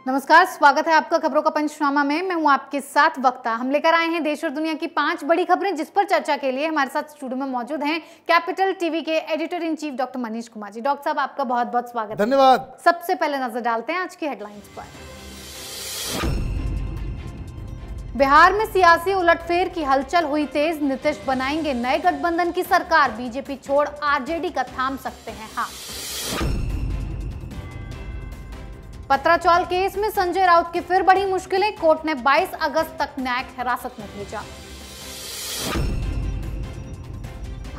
नमस्कार, स्वागत है आपका खबरों का पंचनामा में। मैं हूं आपके साथ वक्ता। हम लेकर आए हैं देश और दुनिया की 5 बड़ी खबरें, जिस पर चर्चा के लिए हमारे साथ स्टूडियो में मौजूद हैं कैपिटल टीवी के editor in chief doctor Manish Kumar ji. Doctor साहब, आपका बहुत बहुत स्वागत। धन्यवाद। सबसे पहले नजर डालते हैं आज की हेडलाइंस पर। बिहार में सियासी उलटफेर की हलचल हुई तेज। नीतीश बनाएंगे नए गठबंधन की सरकार। बीजेपी छोड़ आरजेडी का थाम सकते हैं हाथ। पत्राचौल केस में संजय राउत की फिर बड़ी मुश्किलें। कोर्ट ने 22 अगस्त तक न्यायिक हिरासत में भेजा।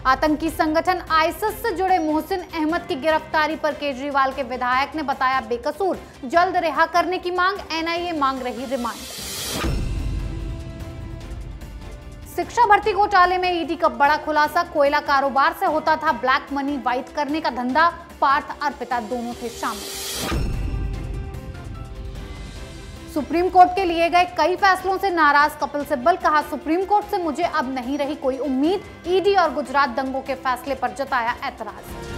आतंकी संगठन आईएसआईएस से जुड़े मोहसिन अहमद की गिरफ्तारी पर केजरीवाल के विधायक ने बताया बेकसूर। जल्द रिहा करने की मांग। एनआईए मांग रही रिमांड। शिक्षा भर्ती घोटाले में ईडी का बड़ा खुलासा। कोयला कारोबार से होता था ब्लैक मनी वाइट करने का धंधा। पार्थ अर्पिता दोनों थे शामिल। सुप्रीम कोर्ट के लिए गए कई फैसलों से नाराज कपिल सिब्बल। कहा, सुप्रीम कोर्ट से मुझे अब नहीं रही कोई उम्मीद। ईडी और गुजरात दंगों के फैसले पर जताया ऐतराज।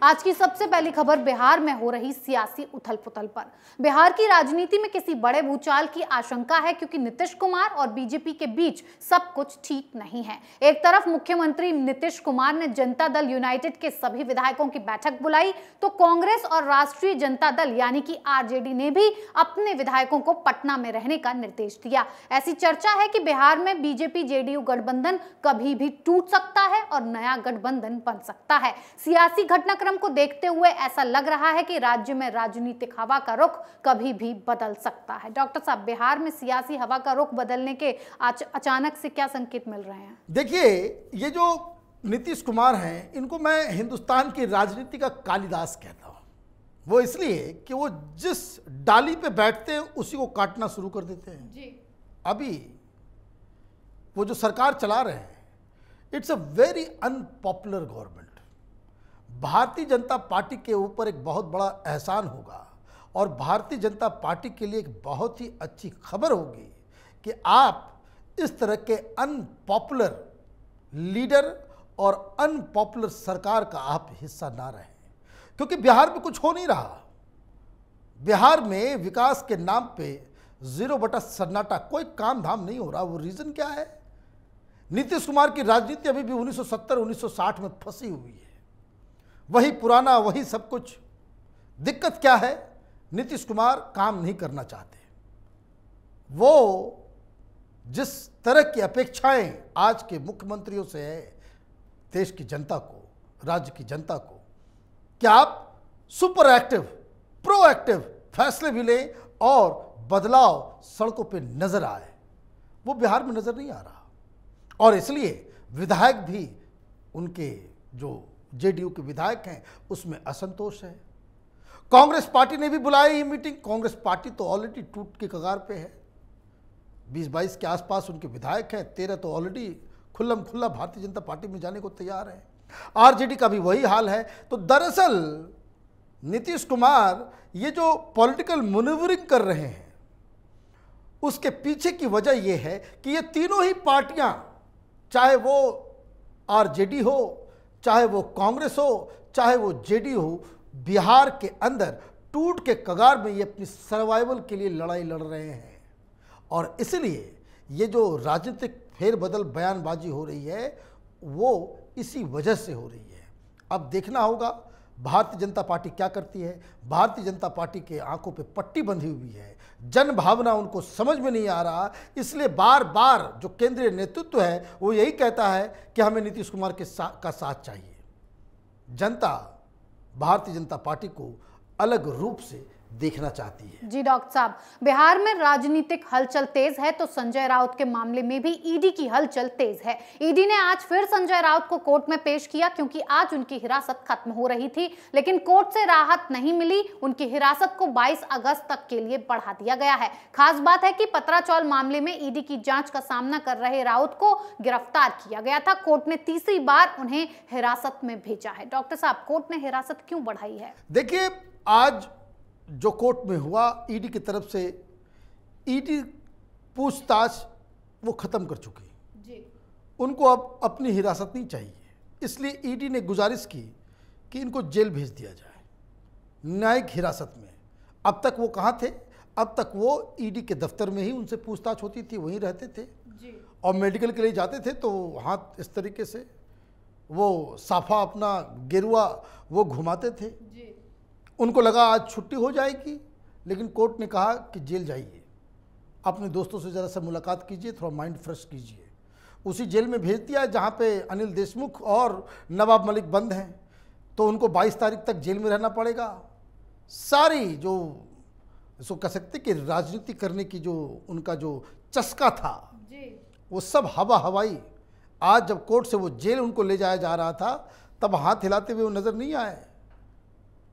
आज की सबसे पहली खबर बिहार में हो रही सियासी उथल-पुथल पर। बिहार की राजनीति में किसी बड़े भूचाल की आशंका है, क्योंकि नीतीश कुमार और बीजेपी के बीच सब कुछ ठीक नहीं है। एक तरफ मुख्यमंत्री नीतीश कुमार ने जनता दल यूनाइटेड के सभी विधायकों की बैठक बुलाई, तो कांग्रेस और राष्ट्रीय जनता दल यानी कि आरजेडी ने भी अपने विधायकों को पटना में रहने का निर्देश दिया। ऐसी चर्चा है कि बिहार में बीजेपी जेडीयू गठबंधन कभी भी टूट सकता है और नया गठबंधन बन सकता है। सियासी घटनाक्रम को देखते हुए ऐसा लग रहा है कि राज्य में राजनीतिक हवा का रुख कभी भी बदल सकता है। डॉक्टर साहब, बिहार में सियासी हवा का रुख बदलने के अचानक से क्या संकेत मिल रहे हैं? देखिए, ये जो नीतीश कुमार हैं, इनको मैं हिंदुस्तान की राजनीति का कालिदास कहता हूं। वो इसलिए कि वो जिस डाली पे बैठते हैं उसी को काटना शुरू कर देते हैं जी। अभी वो जो सरकार चला रहे हैं, it's a very unpopular government. Bharatiya Janata party के ऊपर एक बहुत बड़ा एहसान होगा और भारतीय जनता पार्टी के लिए एक बहुत ही अच्छी खबर होगी कि आप इस तरह के अनपॉपुलर लीडर और अनपॉपुलर सरकार का आप हिस्सा ना रहें, क्योंकि बिहार में कुछ हो नहीं रहा। बिहार में विकास के नाम पे 0 सन्नाटा, कोई काम धाम नहीं हो रहा। वो रीज़न क्या है? नीतीश कुमार की राजनीति अभी भी 1970-1960 में फंसी हुई है। वही पुराना, वही सब कुछ। दिक्कत क्या है? नीतीश कुमार काम नहीं करना चाहते। वो जिस तरह की अपेक्षाएं आज के मुख्यमंत्रियों से है देश की जनता को, राज्य की जनता को, कि आप सुपर एक्टिव, प्रोएक्टिव फैसले भी लें और बदलाव सड़कों पे नजर आए, वो बिहार में नजर नहीं आ रहा। और इसलिए विधायक भी, उनके जो जेडीयू के विधायक हैं, उसमें असंतोष है। कांग्रेस पार्टी ने भी बुलाई ये मीटिंग। कांग्रेस पार्टी तो ऑलरेडी टूट के कगार पे है। 20-22 के आसपास उनके विधायक हैं, 13 तो ऑलरेडी खुल्लम खुल्ला भारतीय जनता पार्टी में जाने को तैयार हैं। आरजेडी का भी वही हाल है। तो दरअसल नीतीश कुमार ये जो पॉलिटिकल मैन्यूवरिंग कर रहे हैं, उसके पीछे की वजह यह है कि ये तीनों ही पार्टियां, चाहे वो आरजेडी हो, चाहे वो कांग्रेस हो, चाहे वो जेडीयू हो, बिहार के अंदर टूट के कगार में ये अपनी सर्वाइवल के लिए लड़ाई लड़ रहे हैं। और इसलिए ये जो राजनीतिक फेरबदल, बयानबाजी हो रही है, वो इसी वजह से हो रही है। अब देखना होगा भारतीय जनता पार्टी क्या करती है। भारतीय जनता पार्टी के आंखों पे पट्टी बंधी हुई है, जन भावना उनको समझ में नहीं आ रहा। इसलिए बार बार जो केंद्रीय नेतृत्व है वो यही कहता है कि हमें नीतीश कुमार के का साथ चाहिए। जनता भारतीय जनता पार्टी को अलग रूप से देखना चाहती है। जी डॉक्टर साहब, बिहार में राजनीतिक हलचल तेज है, तो संजय राउत के मामले में भी ईडी की हलचल तेज है। ईडी ने आज फिर संजय राउत को कोर्ट में पेश किया, क्योंकि आज उनकी हिरासत खत्म हो रही थी, लेकिन कोर्ट से राहत नहीं मिली। उनकी हिरासत को 22 अगस्त तक के लिए बढ़ा दिया गया है। खास बात है कि पत्राचौल मामले में ईडी की जांच का सामना कर रहे राउत को गिरफ्तार किया गया था। कोर्ट ने तीसरी बार उन्हें हिरासत में भेजा है। डॉक्टर साहब, कोर्ट ने हिरासत क्यों बढ़ाई है? देखिए, आज जो कोर्ट में हुआ, ईडी की तरफ से ईडी पूछताछ वो खत्म कर चुकी जी। उनको अब अपनी हिरासत नहीं चाहिए। इसलिए ईडी ने गुजारिश की कि इनको जेल भेज दिया जाए, न्यायिक हिरासत में। अब तक वो कहाँ थे? अब तक वो ईडी के दफ्तर में ही उनसे पूछताछ होती थी, वहीं रहते थे जी। और मेडिकल के लिए जाते थे तो हाथ इस तरीके से वो साफा अपना गेरुआ वो घुमाते थे जी। उनको लगा आज छुट्टी हो जाएगी, लेकिन कोर्ट ने कहा कि जेल जाइए, अपने दोस्तों से ज़रा सा मुलाकात कीजिए, थोड़ा माइंड फ्रेश कीजिए। उसी जेल में भेज दिया जहाँ पे अनिल देशमुख और नवाब मलिक बंद हैं, तो उनको 22 तारीख तक जेल में रहना पड़ेगा। सारी जो इसको कह सकते कि राजनीति करने की जो उनका जो चस्का था जी। वो सब हवा हवाई। आज जब कोर्ट से वो जेल उनको ले जाया जा रहा था, तब हाथ हिलाते हुए वो नज़र नहीं आए।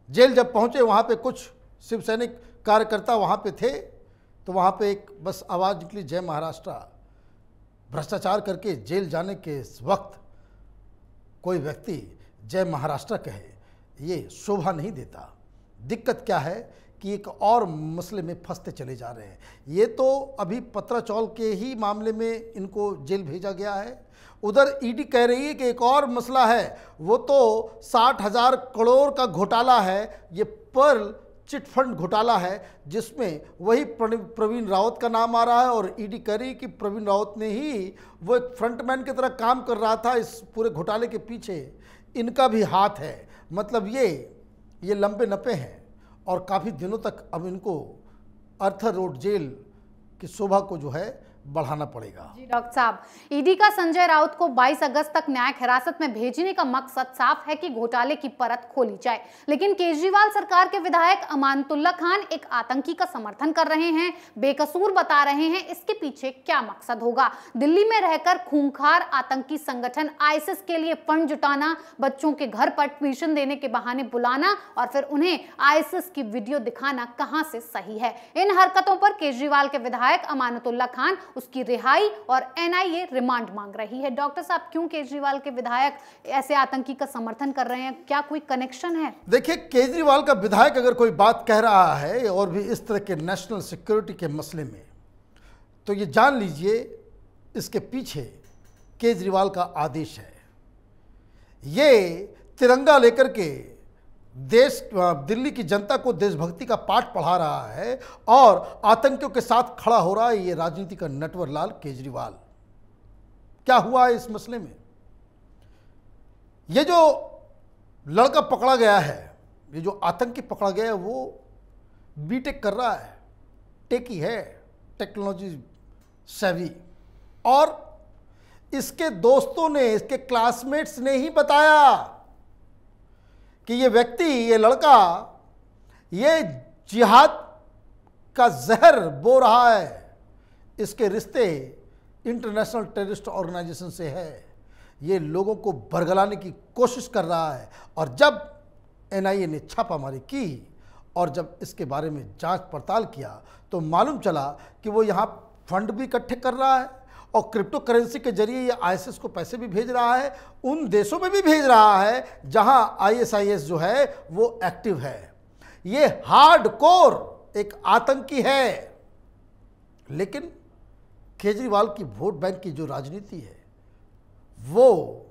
जेल जब पहुँचे, वहाँ पे कुछ शिव सैनिक कार्यकर्ता वहाँ पे थे, तो वहाँ पे एक बस आवाज़ निकली, जय महाराष्ट्र। भ्रष्टाचार करके जेल जाने के वक्त कोई व्यक्ति जय महाराष्ट्र कहे, ये शोभा नहीं देता। दिक्कत क्या है कि एक और मसले में फंसते चले जा रहे हैं। ये तो अभी पत्राचौल के ही मामले में इनको जेल भेजा गया है, उधर ईडी कह रही है कि एक और मसला है, वो तो 60,000 करोड़ का घोटाला है, ये पर्ल चिटफंड घोटाला है, जिसमें वही प्रवीण रावत का नाम आ रहा है। और ईडी कह रही है कि प्रवीण रावत ने ही वो एक फ्रंटमैन की तरह काम कर रहा था इस पूरे घोटाले के पीछे, इनका भी हाथ है। मतलब ये लंबे नपे हैं और काफ़ी दिनों तक अब इनको अर्थर रोड जेल की शोभा को जो है बढ़ाना पड़ेगा। जी डॉक्टर साहब, ईडी का संजय राउत को 22 अगस्त तक न्यायिक हिरासत में भेजने का मकसद साफ है कि घोटाले की परत खोली जाए, लेकिन केजरीवाल सरकार के विधायक अमानतुल्लाह खान एक आतंकी का समर्थन कर रहे हैं, बेकसूर बता रहे हैं। इसके पीछे क्या मकसद होगा? दिल्ली में रहकर खूंखार आतंकी संगठन आईएसआईएस के लिए फंड जुटाना, बच्चों के घर पर ट्यूशन देने के बहाने बुलाना और फिर उन्हें आईएसआईएस की वीडियो दिखाना कहां से सही है? इन हरकतों पर केजरीवाल के विधायक अमानतुल्लाह खान, उसकी रिहाई और एनआईए रिमांड मांग रही है। डॉक्टर साहब, क्यों केजरीवाल के विधायक ऐसे आतंकी का समर्थन कर रहे हैं? क्या कोई कनेक्शन है? देखिए, केजरीवाल का विधायक अगर कोई बात कह रहा है और भी इस तरह के नेशनल सिक्योरिटी के मसले में, तो ये जान लीजिए इसके पीछे केजरीवाल का आदेश है। ये तिरंगा लेकर के दिल्ली की जनता को देशभक्ति का पाठ पढ़ा रहा है और आतंकियों के साथ खड़ा हो रहा है ये राजनीति का नटवर लाल केजरीवाल। क्या हुआ है इस मसले में? ये जो लड़का पकड़ा गया है, ये जो आतंकी पकड़ा गया है, वो बीटेक कर रहा है, टेकी है, टेक्नोलॉजी सेवी, और इसके दोस्तों ने, इसके क्लासमेट्स ने ही बताया कि ये व्यक्ति, ये लड़का, ये जिहाद का जहर बो रहा है, इसके रिश्ते इंटरनेशनल टेररिस्ट ऑर्गेनाइजेशन से है, ये लोगों को बरगलाने की कोशिश कर रहा है। और जब एनआईए ने छापामारी की और जब इसके बारे में जांच पड़ताल किया, तो मालूम चला कि वो यहाँ फंड भी इकट्ठे कर रहा है और क्रिप्टो करेंसी के जरिए ये आईएसआईएस को पैसे भी भेज रहा है, उन देशों में भी भेज रहा है जहां आईएसआईएस जो है वो एक्टिव है। ये हार्डकोर एक आतंकी है। लेकिन केजरीवाल की वोट बैंक की जो राजनीति है, वो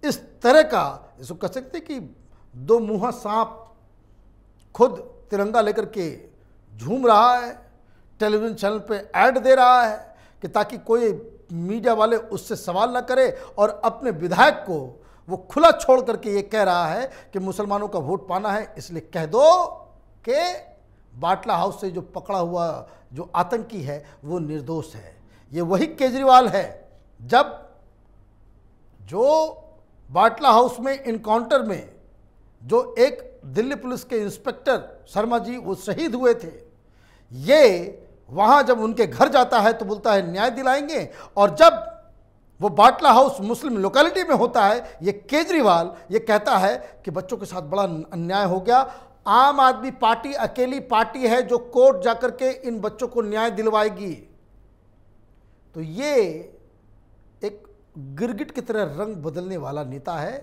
इस तरह का, इसको कह सकते कि दो मुंहा सांप खुद तिरंगा लेकर के झूम रहा है, टेलीविजन चैनल पे ऐड दे रहा है कि ताकि कोई मीडिया वाले उससे सवाल ना करे, और अपने विधायक को वो खुला छोड़ करके ये कह रहा है कि मुसलमानों का वोट पाना है, इसलिए कह दो कि बाटला हाउस से जो पकड़ा हुआ जो आतंकी है वो निर्दोष है। ये वही केजरीवाल है जब जो बाटला हाउस में इनकाउंटर में जो एक दिल्ली पुलिस के इंस्पेक्टर शर्मा जी वो शहीद हुए थे, ये वहाँ जब उनके घर जाता है तो बोलता है न्याय दिलाएंगे, और जब वो बाटला हाउस मुस्लिम लोकेलिटी में होता है, ये केजरीवाल ये कहता है कि बच्चों के साथ बड़ा अन्याय हो गया, आम आदमी पार्टी अकेली पार्टी है जो कोर्ट जाकर के इन बच्चों को न्याय दिलवाएगी। तो ये एक गिरगिट की तरह रंग बदलने वाला नेता है,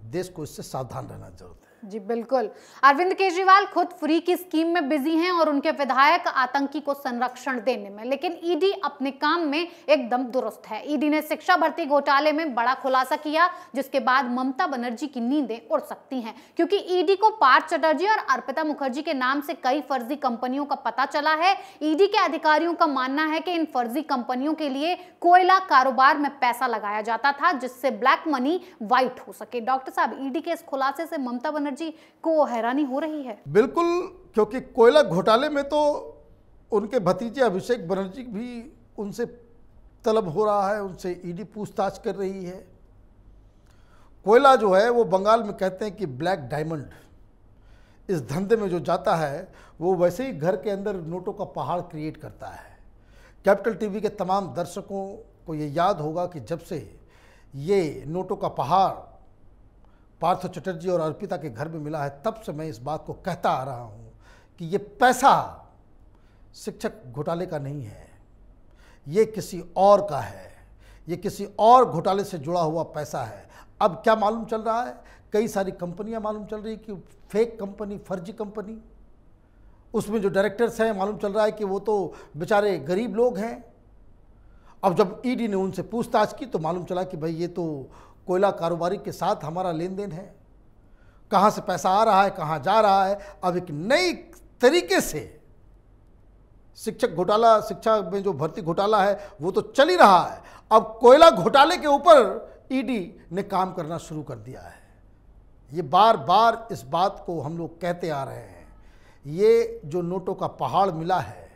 देश को इससे सावधान रहना जरूरत है। जी बिल्कुल। अरविंद केजरीवाल खुद फ्री की स्कीम में बिजी हैं और उनके विधायक आतंकी को संरक्षण देने में, लेकिन ईडी अपने काम में एकदम दुरुस्त है। ईडी ने शिक्षा भर्ती घोटाले में बड़ा खुलासा किया, जिसके बाद ममता बनर्जी की नींदें उड़ सकती हैं, क्योंकि ईडी को पार्थ चटर्जी और अर्पिता मुखर्जी के नाम से कई फर्जी कंपनियों का पता चला है। ईडी के अधिकारियों का मानना है कि इन फर्जी कंपनियों के लिए कोयला कारोबार में पैसा लगाया जाता था, जिससे ब्लैक मनी व्हाइट हो सके। डॉक्टर साहब, ईडी के इस खुलासे से ममता बनर्जी को हैरानी हो रही है? बिल्कुल, क्योंकि कोयला घोटाले में तो उनके भतीजे अभिषेक बनर्जी भी उनसे तलब हो रहा है, उनसे ईडी पूछताछ कर रही है। कोयला जो है वो बंगाल में कहते हैं कि ब्लैक डायमंड, इस धंधे में जो जाता है वो वैसे ही घर के अंदर नोटों का पहाड़ क्रिएट करता है। कैपिटल टीवी के तमाम दर्शकों को ये याद होगा कि जब से ये नोटों का पहाड़ पार्थ चटर्जी और अर्पिता के घर में मिला है, तब से मैं इस बात को कहता आ रहा हूँ कि ये पैसा शिक्षक घोटाले का नहीं है, ये किसी और का है, ये किसी और घोटाले से जुड़ा हुआ पैसा है। अब क्या मालूम चल रहा है, कई सारी कंपनियां मालूम चल रही कि फेक कंपनी, फर्जी कंपनी, उसमें जो डायरेक्टर्स हैं मालूम चल रहा है कि वो तो बेचारे गरीब लोग हैं। अब जब ईडी ने उनसे पूछताछ की तो मालूम चला कि भाई ये तो कोयला कारोबारी के साथ हमारा लेन देन है, कहाँ से पैसा आ रहा है, कहाँ जा रहा है। अब एक नई तरीके से शिक्षक घोटाला, शिक्षा में जो भर्ती घोटाला है वो तो चल ही रहा है, अब कोयला घोटाले के ऊपर ईडी ने काम करना शुरू कर दिया है। ये बार बार इस बात को हम लोग कहते आ रहे हैं, ये जो नोटों का पहाड़ मिला है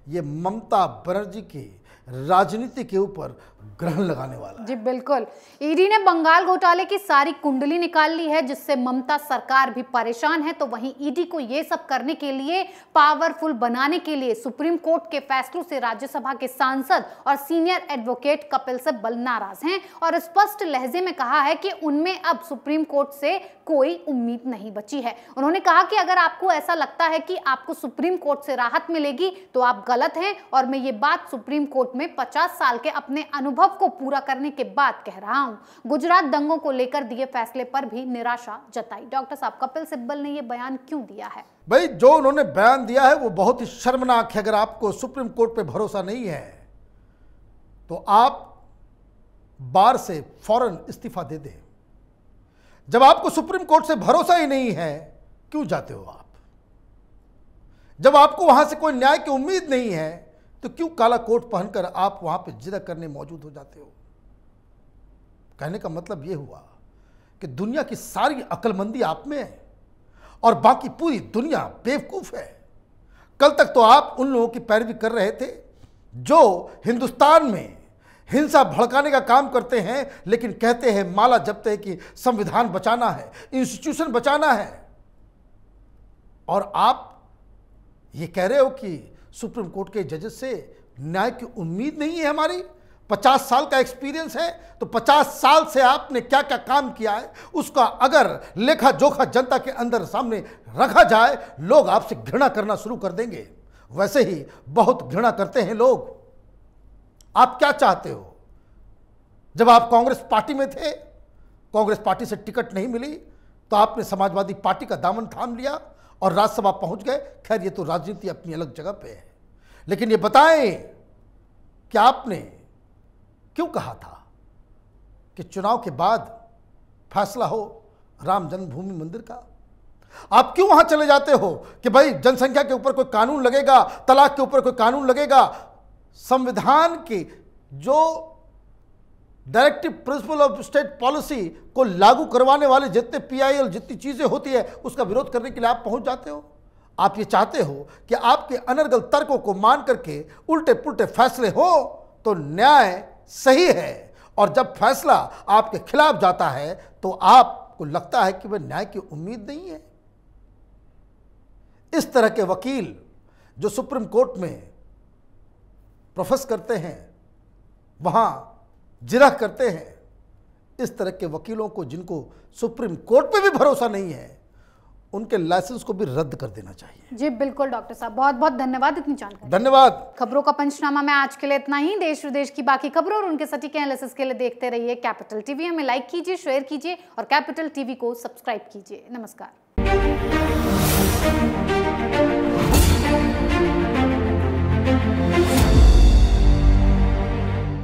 ये ममता बनर्जी की राजनीति के ऊपर ग्रहण लगाने वाला। जी बिल्कुल। ईडी ने बंगाल घोटाले की सारी कुंडली निकाल ली है, जिससे ममता सरकार भी परेशान है। तो वहीं ईडी को ये सब करने के लिए, पावरफुल बनाने के लिए सुप्रीम कोर्ट के फैसलों से राज्यसभा के सांसद और सीनियर एडवोकेट कपिल सिब्बल नाराज हैं और स्पष्ट लहजे में कहा है कि उनमें अब सुप्रीम कोर्ट से कोई उम्मीद नहीं बची है। उन्होंने कहा कि अगर आपको ऐसा लगता है कि आपको सुप्रीम कोर्ट से राहत मिलेगी तो आप गलत हैं, और मैं ये बात सुप्रीम कोर्ट में 50 साल के अपने अनुभव को पूरा करने के बाद कह रहा हूं। गुजरात दंगों को लेकर दिए फैसले पर भी निराशा जताई। डॉक्टर साहब, कपिल सिब्बल ने ये बयान क्यों दिया है? भाई, जो उन्होंने बयान दिया है वो बहुत ही शर्मनाक है। अगर आपको सुप्रीम कोर्ट पे भरोसा नहीं है तो आप बार से फौरन इस्तीफा दे दें। जब आपको सुप्रीम कोर्ट से भरोसा ही नहीं है, क्यों जाते हो आप? जब आपको वहां से कोई न्याय की उम्मीद नहीं है तो क्यों काला कोट पहनकर आप वहां पे जिद करने मौजूद हो जाते हो? कहने का मतलब यह हुआ कि दुनिया की सारी अक्लमंदी आप में है और बाकी पूरी दुनिया बेवकूफ है। कल तक तो आप उन लोगों की पैरवी कर रहे थे जो हिंदुस्तान में हिंसा भड़काने का काम करते हैं, लेकिन कहते हैं, माला जपते हैं कि संविधान बचाना है, इंस्टीट्यूशन बचाना है। और आप ये कह रहे हो कि सुप्रीम कोर्ट के जजेस से न्याय की उम्मीद नहीं है हमारी। 50 साल का एक्सपीरियंस है तो 50 साल से आपने क्या क्या काम किया है उसका अगर लेखा जोखा जनता के अंदर सामने रखा जाए, लोग आपसे घृणा करना शुरू कर देंगे। वैसे ही बहुत घृणा करते हैं लोग। आप क्या चाहते हो? जब आप कांग्रेस पार्टी में थे, कांग्रेस पार्टी से टिकट नहीं मिली तो आपने समाजवादी पार्टी का दामन थाम लिया और राज्यसभा पहुंच गए। खैर, ये तो राजनीति अपनी अलग जगह पे है, लेकिन ये बताएं कि आपने क्यों कहा था कि चुनाव के बाद फैसला हो राम जन्मभूमि मंदिर का? आप क्यों वहां चले जाते हो कि भाई जनसंख्या के ऊपर कोई कानून लगेगा, तलाक के ऊपर कोई कानून लगेगा? संविधान की जो directive principle of state policy को लागू करवाने वाले जितने पीआईएल, जितनी चीजें होती है, उसका विरोध करने के लिए आप पहुंच जाते हो। आप ये चाहते हो कि आपके अनर्गल तर्कों को मान करके उल्टे पुल्टे फैसले हो तो न्याय सही है, और जब फैसला आपके खिलाफ जाता है तो आपको लगता है कि वह न्याय की उम्मीद नहीं है। इस तरह के वकील जो सुप्रीम कोर्ट में प्रोफेस करते हैं, वहां जिरह करते हैं, इस तरह के वकीलों को, जिनको सुप्रीम कोर्ट पे भी भरोसा नहीं है, उनके लाइसेंस को भी रद्द कर देना चाहिए। जी बिल्कुल डॉक्टर साहब, बहुत बहुत धन्यवाद इतनी जानकारी। धन्यवाद। खबरों का पंचनामा में आज के लिए इतना ही। देश विदेश की बाकी खबरों और उनके सटीक एनालिसिस के लिए देखते रहिए कैपिटल टीवी। हमें लाइक कीजिए, शेयर कीजिए और कैपिटल टीवी को सब्सक्राइब कीजिए। नमस्कार। हैं।